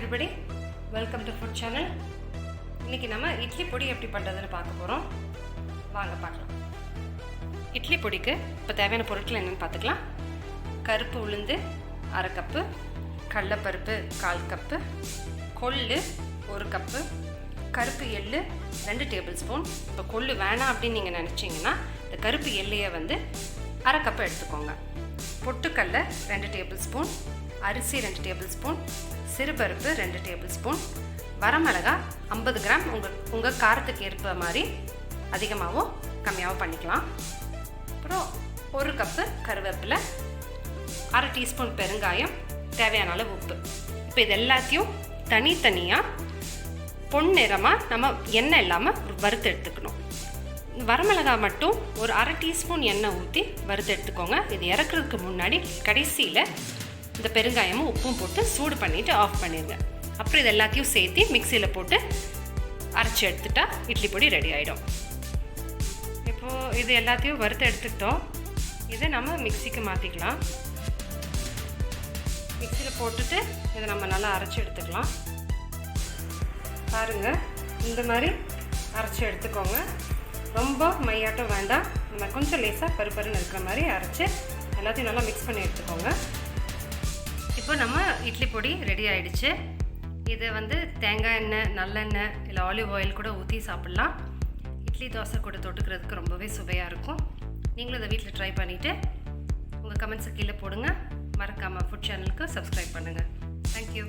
everybody, welcome to Fudchannel. இன்னைக்கு நம்ம இட்லி பொடி எப்படி பண்றதுன்னு பார்க்க போறோம். வாங்க பார்க்கலாம். இட்லி பொடிக்கு இப்ப தேவையான பொருட்கள் என்னன்னு பார்த்துக்கலாம். கருப்பு உளுந்து 1/2 கப், கடலைப்பருப்பு 1/4 கப், கொள்ளு 1 கப், கருப்பு எள்ளு 2 டேபிள் ஸ்பூன். இப்போ கொள்ளு வேணாம் அப்படின்னு நீங்க நினைச்சீங்கன்னா இந்த கருப்பு எள்ளையை வந்து 1/2 கப் எடுத்துக்கோங்க. பொட்டுக்கடலை 2 டேபிள் ஸ்பூன், அரிசி 2 டேபிள் ஸ்பூன், சிறுபருப்பு 2 டேபிள் ஸ்பூன், வரமிளகாய் 50 கிராம். உங்கள் காரத்துக்கு ஏற்ப மாதிரி அதிகமாகவோ கம்மியாகவோ பண்ணிக்கலாம். அப்புறம் 1 கப்பு கருவேப்பிலை, 1/2 டீஸ்பூன் பெருங்காயம், தேவையான அளவு உப்பு. இப்போ இது எல்லாத்தையும் தனித்தனியாக பொன்னிறமாக நம்ம எண்ணெய் இல்லாமல் வறுத்து எடுத்துக்கணும். வரமிளகாய் மட்டும் ஒரு 1/2 டீஸ்பூன் எண்ணெய் ஊற்றி வறுத்து எடுத்துக்கோங்க. இது இறக்குறதுக்கு முன்னாடி கடைசியில் இந்த பெருங்காயமும் உப்பும் போட்டு சூடு பண்ணிவிட்டு ஆஃப் பண்ணிடுங்க. அப்புறம் இது எல்லாத்தையும் சேர்த்து மிக்சியில் போட்டு அரைச்சி எடுத்துட்டா இட்லி பொடி ரெடி ஆகிடும். இப்போது இது எல்லாத்தையும் வறுத்து எடுத்துக்கிட்டோம். இதை நம்ம மிக்சிக்கு மாற்றிக்கலாம். மிக்சியில் போட்டுட்டு இதை நம்ம நல்லா அரைச்சி எடுத்துக்கலாம். பாருங்கள், இந்த மாதிரி அரைச்சி எடுத்துக்கோங்க. ரொம்ப மையாட்டம் வேண்டாம், நம்ம கொஞ்சம் லேசாக பருப்பருன்னு இருக்கிற மாதிரி அரைச்சி எல்லாத்தையும் நல்லா மிக்ஸ் பண்ணி எடுத்துக்கோங்க. இப்போ நம்ம இட்லி பொடி ரெடி ஆகிடுச்சு. இதை வந்து தேங்காய் எண்ணெய், நல்லெண்ணெய் இல்லை ஆலிவ் ஆயில் கூட ஊற்றி சாப்பிட்லாம். இட்லி தோசை கூட தொட்டுக்கிறதுக்கு ரொம்பவே சுவையாக இருக்கும். நீங்களும் இதை வீட்டில் ட்ரை பண்ணிவிட்டு உங்கள் கமெண்ட்ஸை கீழே போடுங்க. மறக்காமல் ஃபுட் சேனலுக்கு சப்ஸ்கிரைப் பண்ணுங்கள். தேங்க்யூ.